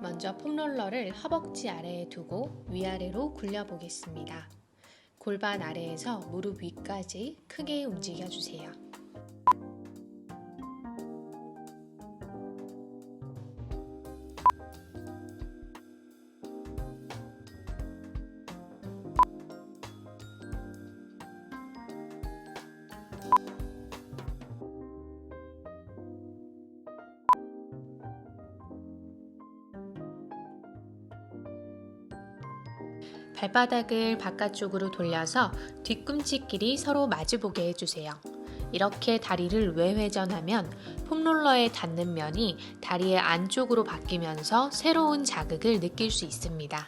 먼저 폼롤러를 허벅지 아래에 두고 위아래로 굴려 보겠습니다. 골반 아래에서 무릎 위까지 크게 움직여 주세요. 발바닥을 바깥쪽으로 돌려서 뒤꿈치끼리 서로 마주보게 해주세요. 이렇게 다리를 외회전하면 폼롤러에 닿는 면이 다리의 안쪽으로 바뀌면서 새로운 자극을 느낄 수 있습니다.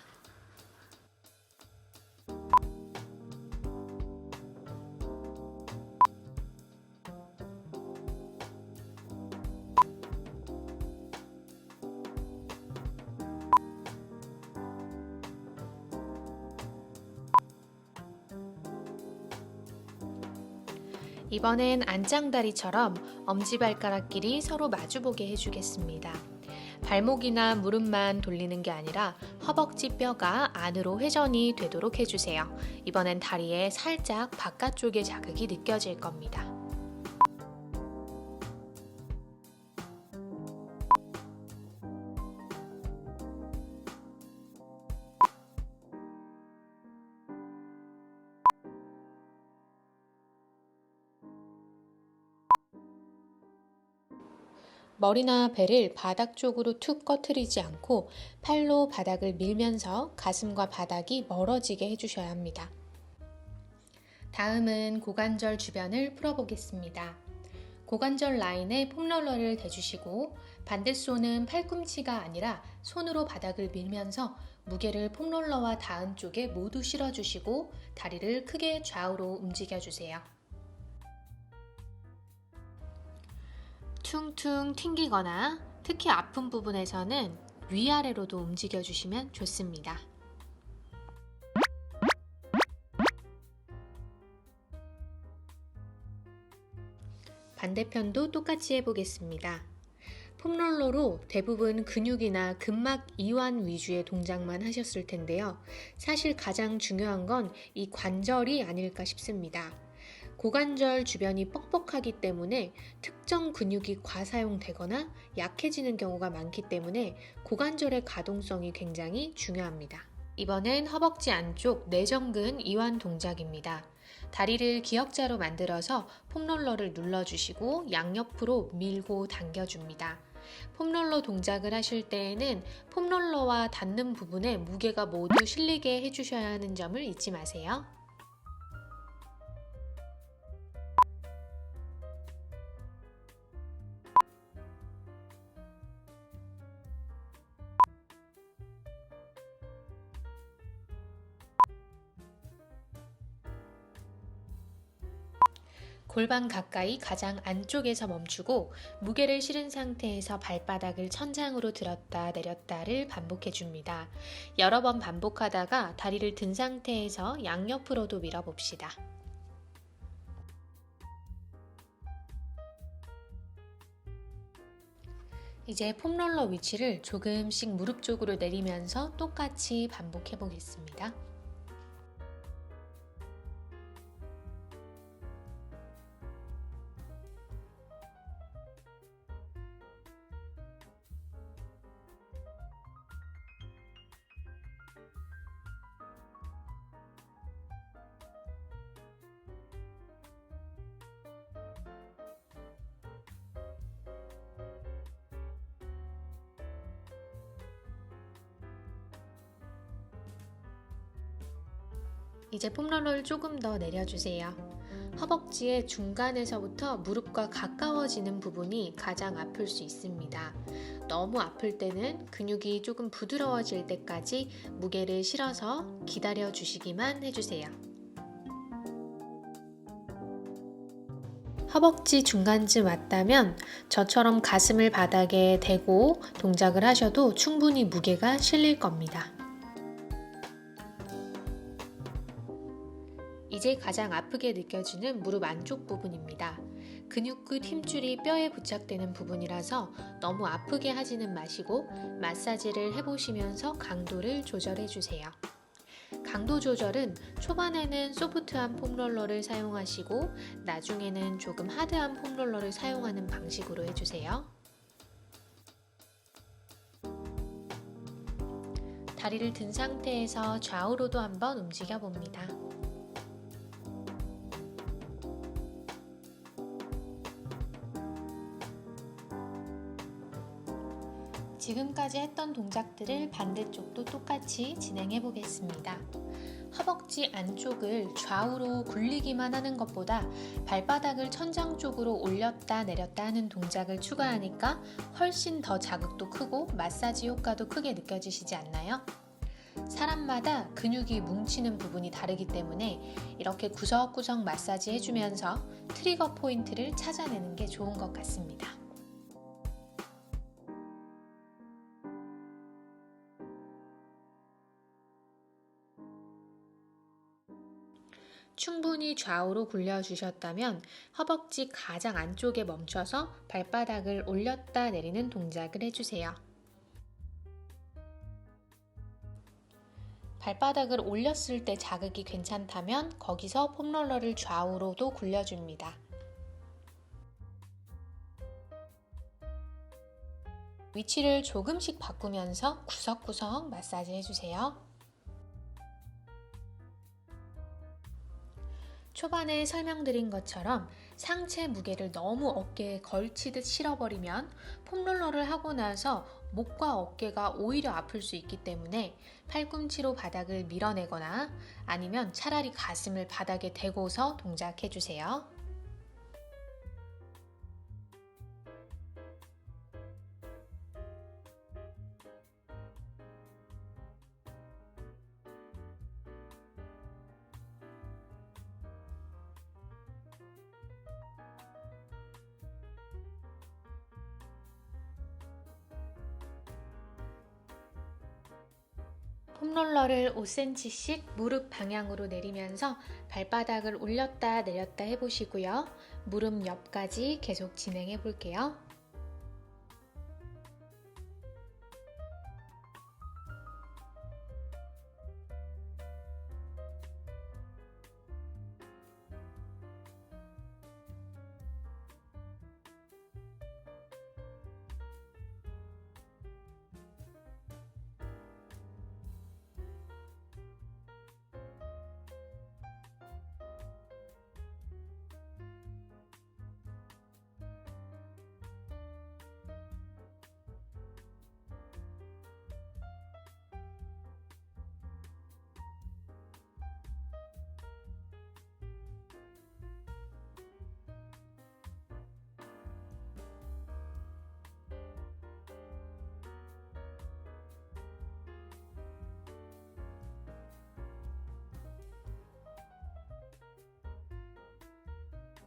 이번엔 안짱다리처럼 엄지발가락끼리 서로 마주보게 해주겠습니다. 발목이나 무릎만 돌리는 게 아니라 허벅지 뼈가 안으로 회전이 되도록 해주세요. 이번엔 다리에 살짝 바깥쪽의 자극이 느껴질 겁니다. 머리나 배를 바닥 쪽으로 툭 꺼트리지 않고 팔로 바닥을 밀면서 가슴과 바닥이 멀어지게 해주셔야 합니다. 다음은 고관절 주변을 풀어보겠습니다. 고관절 라인에 폼롤러를 대주시고 반대손은 팔꿈치가 아니라 손으로 바닥을 밀면서 무게를 폼롤러와 닿은 쪽에 모두 실어주시고 다리를 크게 좌우로 움직여주세요. 퉁퉁 튕기거나 특히 아픈 부분에서는 위아래로도 움직여주시면 좋습니다. 반대편도 똑같이 해보겠습니다. 폼롤러로 대부분 근육이나 근막 이완 위주의 동작만 하셨을 텐데요. 사실 가장 중요한 건 이 관절이 아닐까 싶습니다. 고관절 주변이 뻑뻑하기 때문에 특정 근육이 과사용되거나 약해지는 경우가 많기 때문에 고관절의 가동성이 굉장히 중요합니다. 이번엔 허벅지 안쪽 내전근 이완 동작입니다. 다리를 기역자로 만들어서 폼롤러를 눌러주시고 양옆으로 밀고 당겨줍니다. 폼롤러 동작을 하실 때에는 폼롤러와 닿는 부분에 무게가 모두 실리게 해주셔야 하는 점을 잊지 마세요. 골반 가까이 가장 안쪽에서 멈추고 무게를 실은 상태에서 발바닥을 천장으로 들었다 내렸다를 반복해 줍니다. 여러 번 반복하다가 다리를 든 상태에서 양옆으로도 밀어봅시다. 이제 폼롤러 위치를 조금씩 무릎 쪽으로 내리면서 똑같이 반복해 보겠습니다. 이제 폼롤러를 조금 더 내려주세요. 허벅지의 중간에서부터 무릎과 가까워지는 부분이 가장 아플 수 있습니다. 너무 아플 때는 근육이 조금 부드러워질 때까지 무게를 실어서 기다려 주시기만 해주세요. 허벅지 중간쯤 왔다면 저처럼 가슴을 바닥에 대고 동작을 하셔도 충분히 무게가 실릴 겁니다. 이제 가장 아프게 느껴지는 무릎 안쪽 부분입니다. 근육 끝 힘줄이 뼈에 부착되는 부분이라서 너무 아프게 하지는 마시고 마사지를 해보시면서 강도를 조절해 주세요. 강도 조절은 초반에는 소프트한 폼롤러를 사용하시고 나중에는 조금 하드한 폼롤러를 사용하는 방식으로 해주세요. 다리를 든 상태에서 좌우로도 한번 움직여 봅니다. 지금까지 했던 동작들을 반대쪽도 똑같이 진행해 보겠습니다. 허벅지 안쪽을 좌우로 굴리기만 하는 것보다 발바닥을 천장 쪽으로 올렸다 내렸다 하는 동작을 추가하니까 훨씬 더 자극도 크고 마사지 효과도 크게 느껴지시지 않나요? 사람마다 근육이 뭉치는 부분이 다르기 때문에 이렇게 구석구석 마사지 해주면서 트리거 포인트를 찾아내는 게 좋은 것 같습니다. 충분히 좌우로 굴려주셨다면 허벅지 가장 안쪽에 멈춰서 발바닥을 올렸다 내리는 동작을 해주세요. 발바닥을 올렸을 때 자극이 괜찮다면 거기서 폼롤러를 좌우로도 굴려줍니다. 위치를 조금씩 바꾸면서 구석구석 마사지 해주세요. 초반에 설명드린 것처럼 상체 무게를 너무 어깨에 걸치듯 실어버리면 폼롤러를 하고 나서 목과 어깨가 오히려 아플 수 있기 때문에 팔꿈치로 바닥을 밀어내거나 아니면 차라리 가슴을 바닥에 대고서 동작해주세요. 폼롤러를 5cm씩 무릎 방향으로 내리면서 발바닥을 올렸다 내렸다 해보시고요. 무릎 옆까지 계속 진행해 볼게요.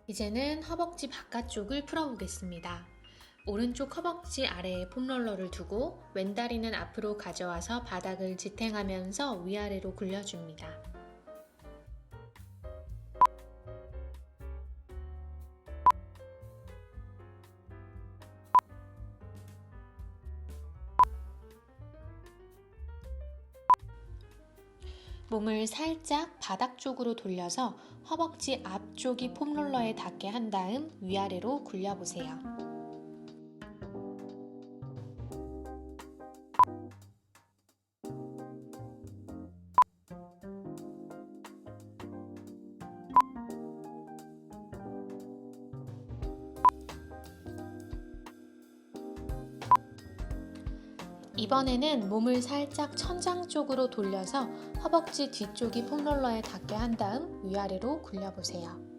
이제는 허벅지 바깥쪽을 풀어보겠습니다. 오른쪽 허벅지 아래에 폼롤러를 두고 왼다리는 앞으로 가져와서 바닥을 지탱하면서 위아래로 굴려줍니다. 몸을 살짝 바닥 쪽으로 돌려서 허벅지 앞쪽이 폼롤러에 닿게 한 다음 위아래로 굴려보세요. 이번에는 몸을 살짝 천장 쪽으로 돌려서 허벅지 뒤쪽이 폼롤러에 닿게 한 다음 위아래로 굴려보세요.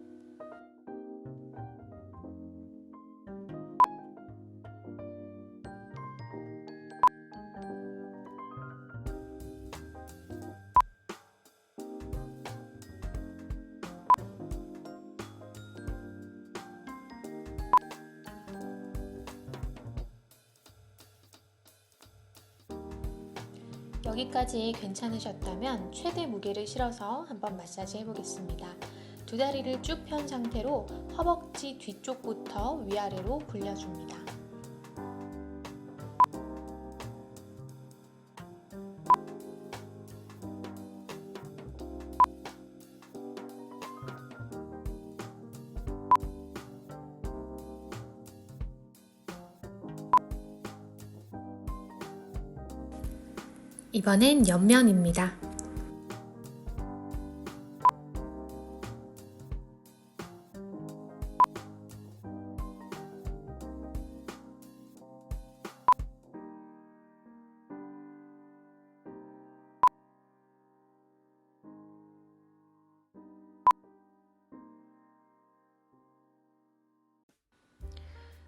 여기까지 괜찮으셨다면 최대 무게를 실어서 한번 마사지 해보겠습니다. 두 다리를 쭉 편 상태로 허벅지 뒤쪽부터 위아래로 굴려줍니다. 이번엔 옆면입니다.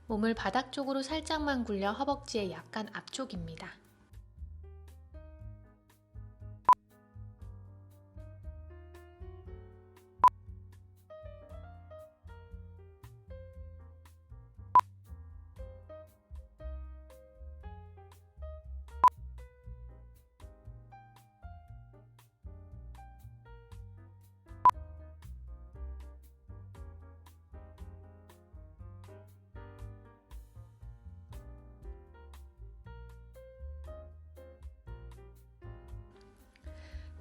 몸을 바닥 쪽으로 살짝만 굴려 허벅지에 약간 앞쪽입니다.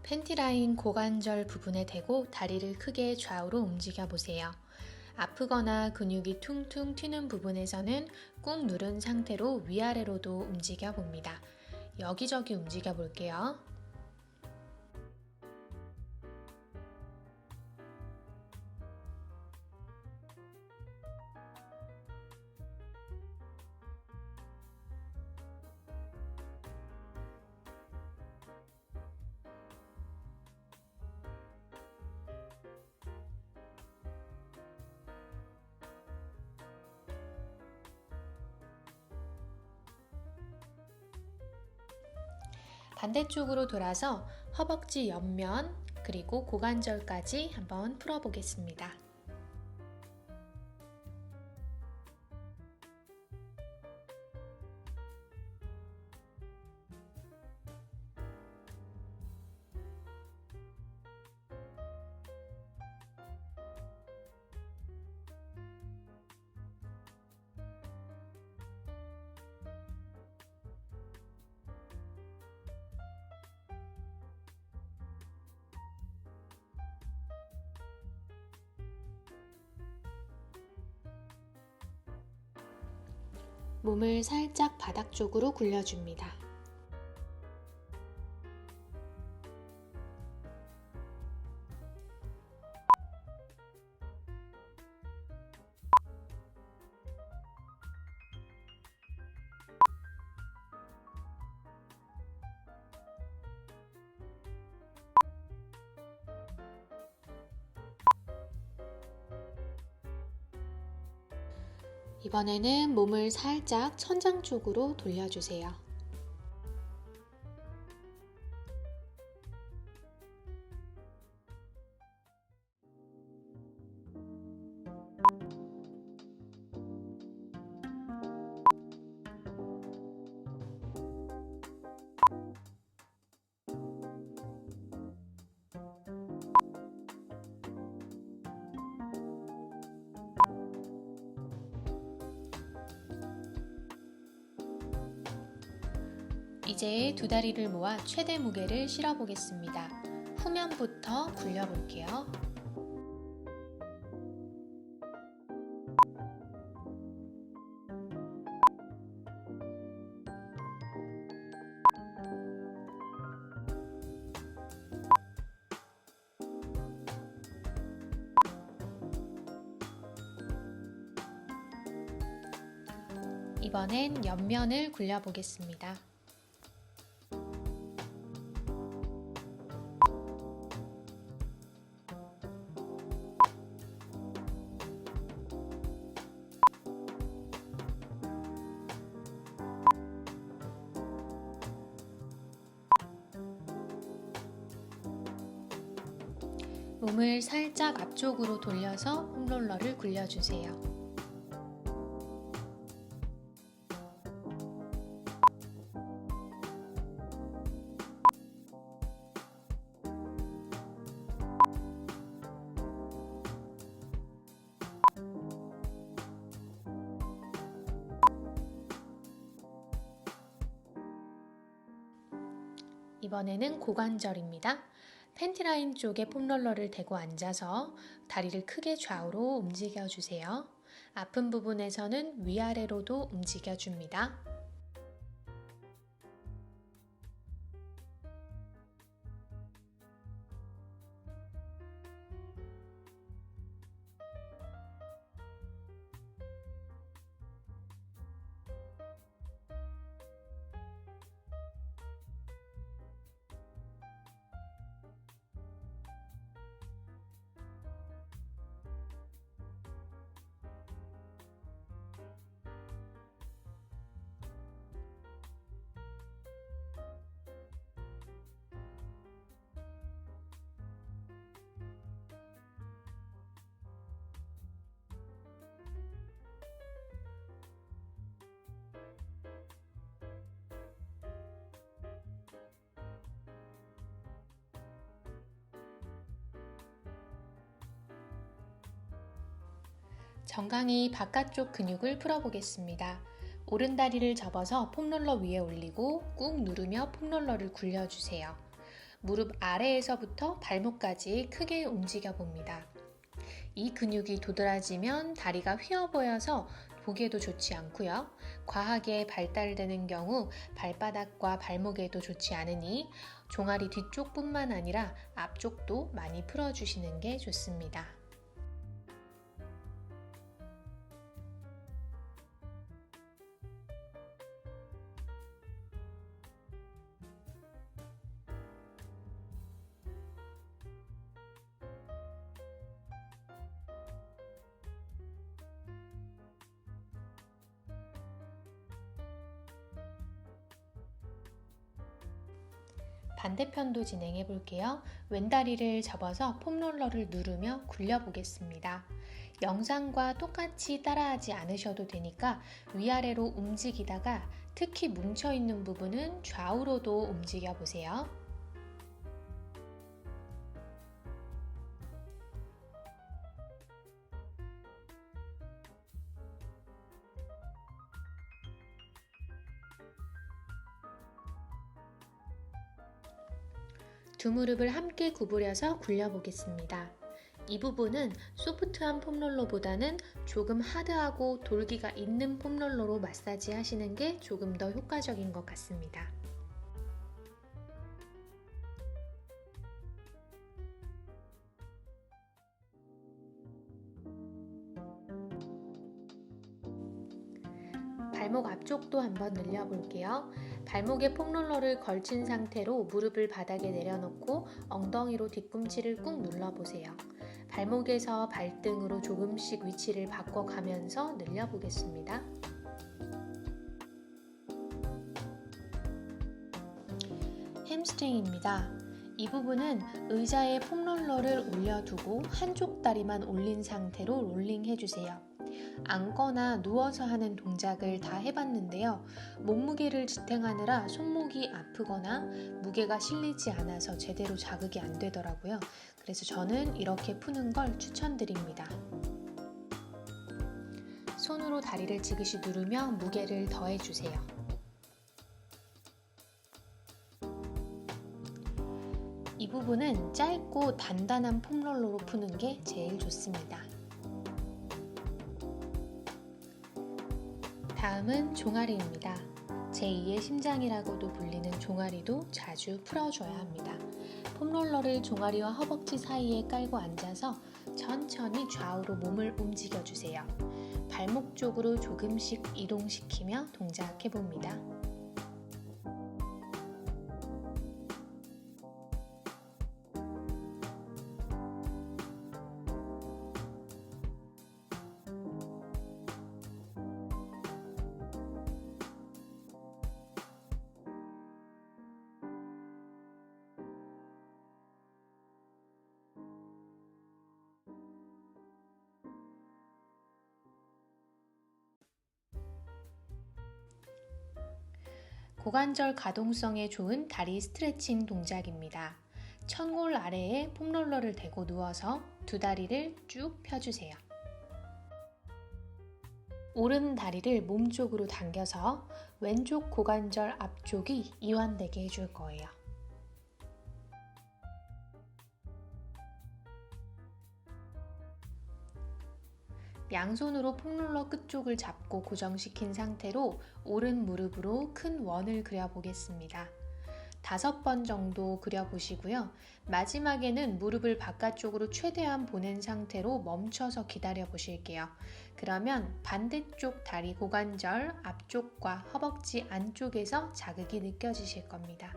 팬티 라인 고관절 부분에 대고 다리를 크게 좌우로 움직여 보세요. 아프거나 근육이 퉁퉁 튀는 부분에서는 꾹 누른 상태로 위아래로도 움직여 봅니다. 여기저기 움직여 볼게요. 반대쪽으로 돌아서 허벅지 옆면 그리고 고관절까지 한번 풀어보겠습니다. 몸을 살짝 바닥 쪽으로 굴려줍니다. 이번에는 몸을 살짝 천장 쪽으로 돌려주세요. 이제 두 다리를 모아 최대 무게를 실어 보겠습니다. 후면부터 굴려 볼게요. 이번엔 옆면을 굴려 보겠습니다. 몸을 살짝 앞쪽으로 돌려서 홈롤러를 굴려주세요. 이번에는 고관절입니다. 팬티 라인 쪽에 폼롤러를 대고 앉아서 다리를 크게 좌우로 움직여주세요. 아픈 부분에서는 위아래로도 움직여줍니다. 정강이 바깥쪽 근육을 풀어보겠습니다. 오른다리를 접어서 폼롤러 위에 올리고 꾹 누르며 폼롤러를 굴려주세요. 무릎 아래에서부터 발목까지 크게 움직여 봅니다. 이 근육이 도드라지면 다리가 휘어 보여서 보기에도 좋지 않고요. 과하게 발달되는 경우 발바닥과 발목에도 좋지 않으니 종아리 뒤쪽뿐만 아니라 앞쪽도 많이 풀어주시는 게 좋습니다. 반대편도 진행해 볼게요. 왼다리를 접어서 폼롤러를 누르며 굴려 보겠습니다. 영상과 똑같이 따라하지 않으셔도 되니까 위아래로 움직이다가 특히 뭉쳐있는 부분은 좌우로도 움직여 보세요. 두 무릎을 함께 구부려서 굴려 보겠습니다. 이 부분은 소프트한 폼롤러보다는 조금 하드하고 돌기가 있는 폼롤러로 마사지 하시는 게 조금 더 효과적인 것 같습니다. 발목 앞쪽도 한번 늘려볼게요. 발목에 폼롤러를 걸친 상태로 무릎을 바닥에 내려놓고 엉덩이로 뒤꿈치를 꾹 눌러보세요. 발목에서 발등으로 조금씩 위치를 바꿔가면서 늘려보겠습니다. 햄스트링입니다. 이 부분은 의자에 폼롤러를 올려두고 한쪽 다리만 올린 상태로 롤링 해주세요. 앉거나 누워서 하는 동작을 다 해봤는데요. 몸무게를 지탱하느라 손목이 아프거나 무게가 실리지 않아서 제대로 자극이 안 되더라고요. 그래서 저는 이렇게 푸는 걸 추천드립니다. 손으로 다리를 지그시 누르며 무게를 더해주세요. 이 부분은 짧고 단단한 폼롤러로 푸는 게 제일 좋습니다. 다음은 종아리입니다. 제2의 심장이라고도 불리는 종아리도 자주 풀어줘야 합니다. 폼롤러를 종아리와 허벅지 사이에 깔고 앉아서 천천히 좌우로 몸을 움직여주세요. 발목 쪽으로 조금씩 이동시키며 동작해봅니다. 고관절 가동성에 좋은 다리 스트레칭 동작입니다. 천골 아래에 폼롤러를 대고 누워서 두 다리를 쭉 펴주세요. 오른 다리를 몸쪽으로 당겨서 왼쪽 고관절 앞쪽이 이완되게 해줄 거예요. 양손으로 폼롤러 끝쪽을 잡고 고정시킨 상태로 오른 무릎으로 큰 원을 그려보겠습니다. 5번 정도 그려보시고요. 마지막에는 무릎을 바깥쪽으로 최대한 보낸 상태로 멈춰서 기다려 보실게요. 그러면 반대쪽 다리 고관절 앞쪽과 허벅지 안쪽에서 자극이 느껴지실 겁니다.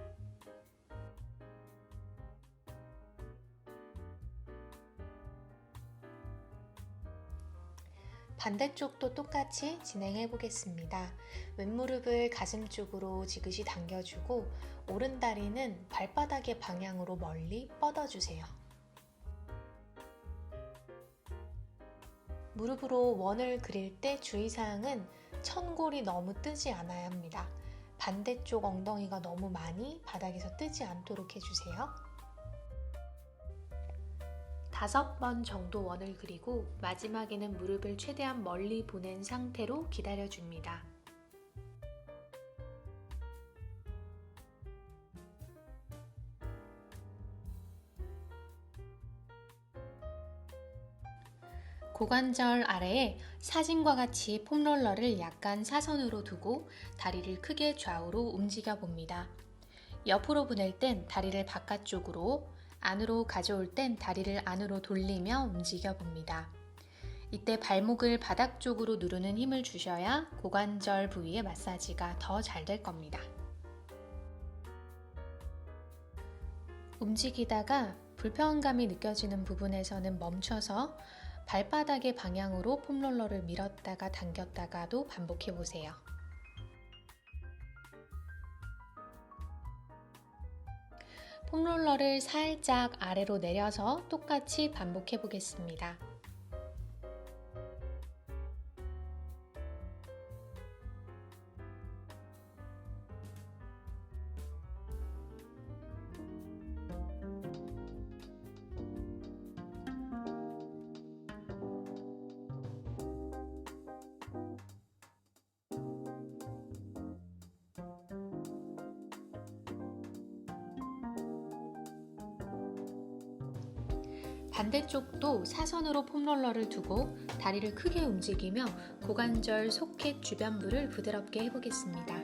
반대쪽도 똑같이 진행해 보겠습니다. 왼무릎을 가슴 쪽으로 지그시 당겨주고 오른 다리는 발바닥의 방향으로 멀리 뻗어주세요. 무릎으로 원을 그릴 때 주의사항은 천골이 너무 뜨지 않아야 합니다. 반대쪽 엉덩이가 너무 많이 바닥에서 뜨지 않도록 해주세요. 5번 정도 원을 그리고 마지막에는 무릎을 최대한 멀리 보낸 상태로 기다려줍니다. 고관절 아래에 사진과 같이 폼롤러를 약간 사선으로 두고 다리를 크게 좌우로 움직여 봅니다. 옆으로 보낼 땐 다리를 바깥쪽으로, 안으로 가져올 땐 다리를 안으로 돌리며 움직여 봅니다. 이때 발목을 바닥 쪽으로 누르는 힘을 주셔야 고관절 부위의 마사지가 더 잘 될 겁니다. 움직이다가 불편감이 느껴지는 부분에서는 멈춰서 발바닥의 방향으로 폼롤러를 밀었다가 당겼다가도 반복해 보세요. 폼롤러를 살짝 아래로 내려서 똑같이 반복해 보겠습니다. 반대쪽도 사선으로 폼롤러를 두고 다리를 크게 움직이며 고관절 소켓 주변부를 부드럽게 해보겠습니다.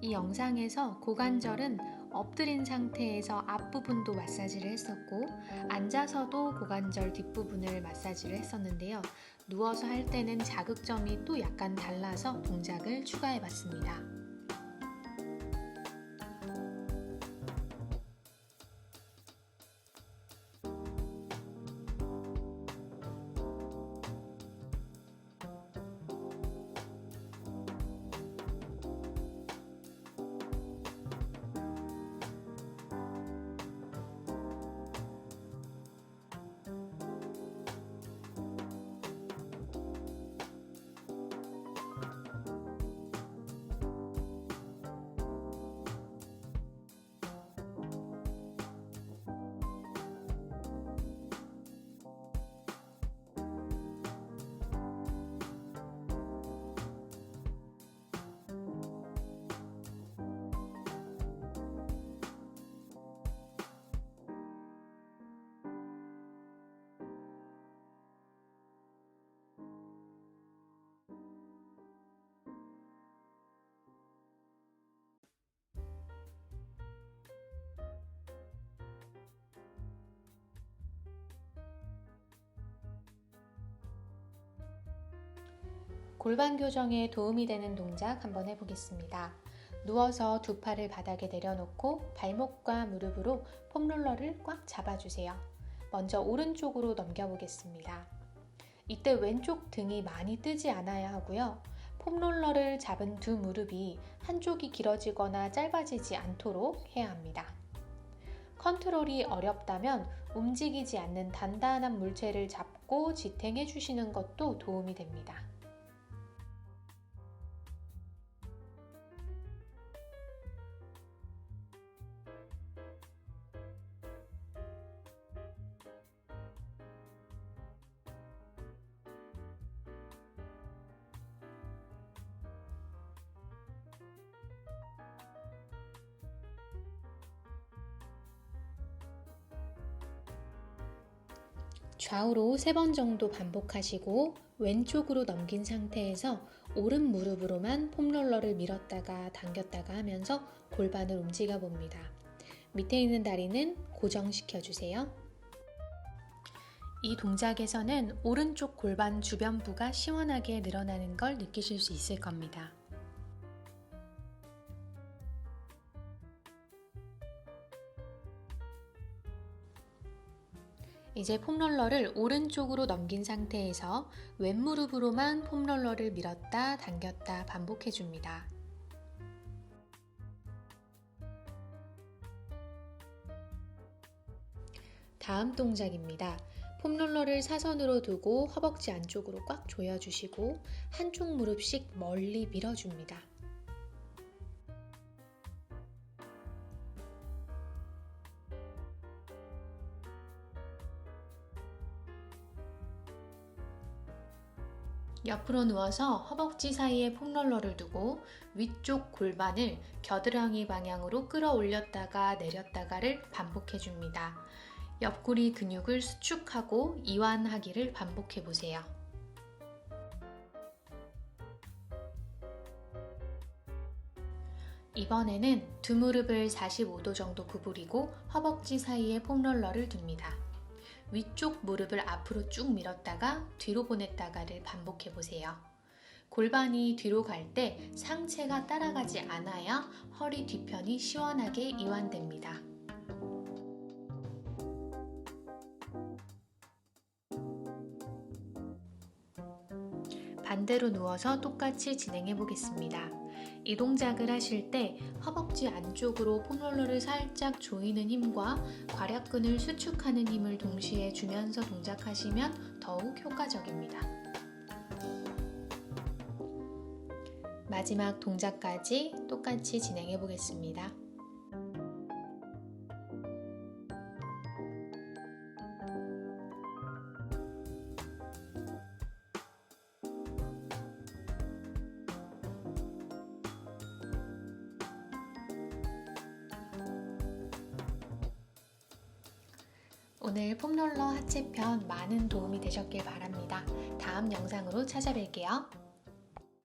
이 영상에서 고관절은 엎드린 상태에서 앞부분도 마사지를 했었고 앉아서도 고관절 뒷부분을 마사지를 했었는데요. 누워서 할 때는 자극점이 또 약간 달라서 동작을 추가해 봤습니다. 골반 교정에 도움이 되는 동작 한번 해보겠습니다. 누워서 두 팔을 바닥에 내려놓고 발목과 무릎으로 폼롤러를 꽉 잡아주세요. 먼저 오른쪽으로 넘겨보겠습니다. 이때 왼쪽 등이 많이 뜨지 않아야 하고요. 폼롤러를 잡은 두 무릎이 한쪽이 길어지거나 짧아지지 않도록 해야 합니다. 컨트롤이 어렵다면 움직이지 않는 단단한 물체를 잡고 지탱해 주시는 것도 도움이 됩니다. 좌우로 3번 정도 반복하시고 왼쪽으로 넘긴 상태에서 오른 무릎으로만 폼롤러를 밀었다가 당겼다가 하면서 골반을 움직여 봅니다. 밑에 있는 다리는 고정시켜 주세요. 이 동작에서는 오른쪽 골반 주변부가 시원하게 늘어나는 걸 느끼실 수 있을 겁니다. 이제 폼롤러를 오른쪽으로 넘긴 상태에서 왼무릎으로만 폼롤러를 밀었다 당겼다 반복해 줍니다. 다음 동작입니다. 폼롤러를 사선으로 두고 허벅지 안쪽으로 꽉 조여주시고 한쪽 무릎씩 멀리 밀어줍니다. 옆으로 누워서 허벅지 사이에 폼롤러를 두고 위쪽 골반을 겨드랑이 방향으로 끌어올렸다가 내렸다가를 반복해 줍니다. 옆구리 근육을 수축하고 이완하기를 반복해 보세요. 이번에는 두 무릎을 45도 정도 구부리고 허벅지 사이에 폼롤러를 둡니다. 위쪽 무릎을 앞으로 쭉 밀었다가 뒤로 보냈다가를 반복해 보세요. 골반이 뒤로 갈 때 상체가 따라가지 않아야 허리 뒤편이 시원하게 이완됩니다. 반대로 누워서 똑같이 진행해 보겠습니다. 이 동작을 하실 때 허벅지 안쪽으로 폼롤러를 살짝 조이는 힘과 괄약근을 수축하는 힘을 동시에 주면서 동작하시면 더욱 효과적입니다. 마지막 동작까지 똑같이 진행해 보겠습니다. 오늘 폼롤러 하체편 많은 도움이 되셨길 바랍니다. 다음 영상으로 찾아뵐게요.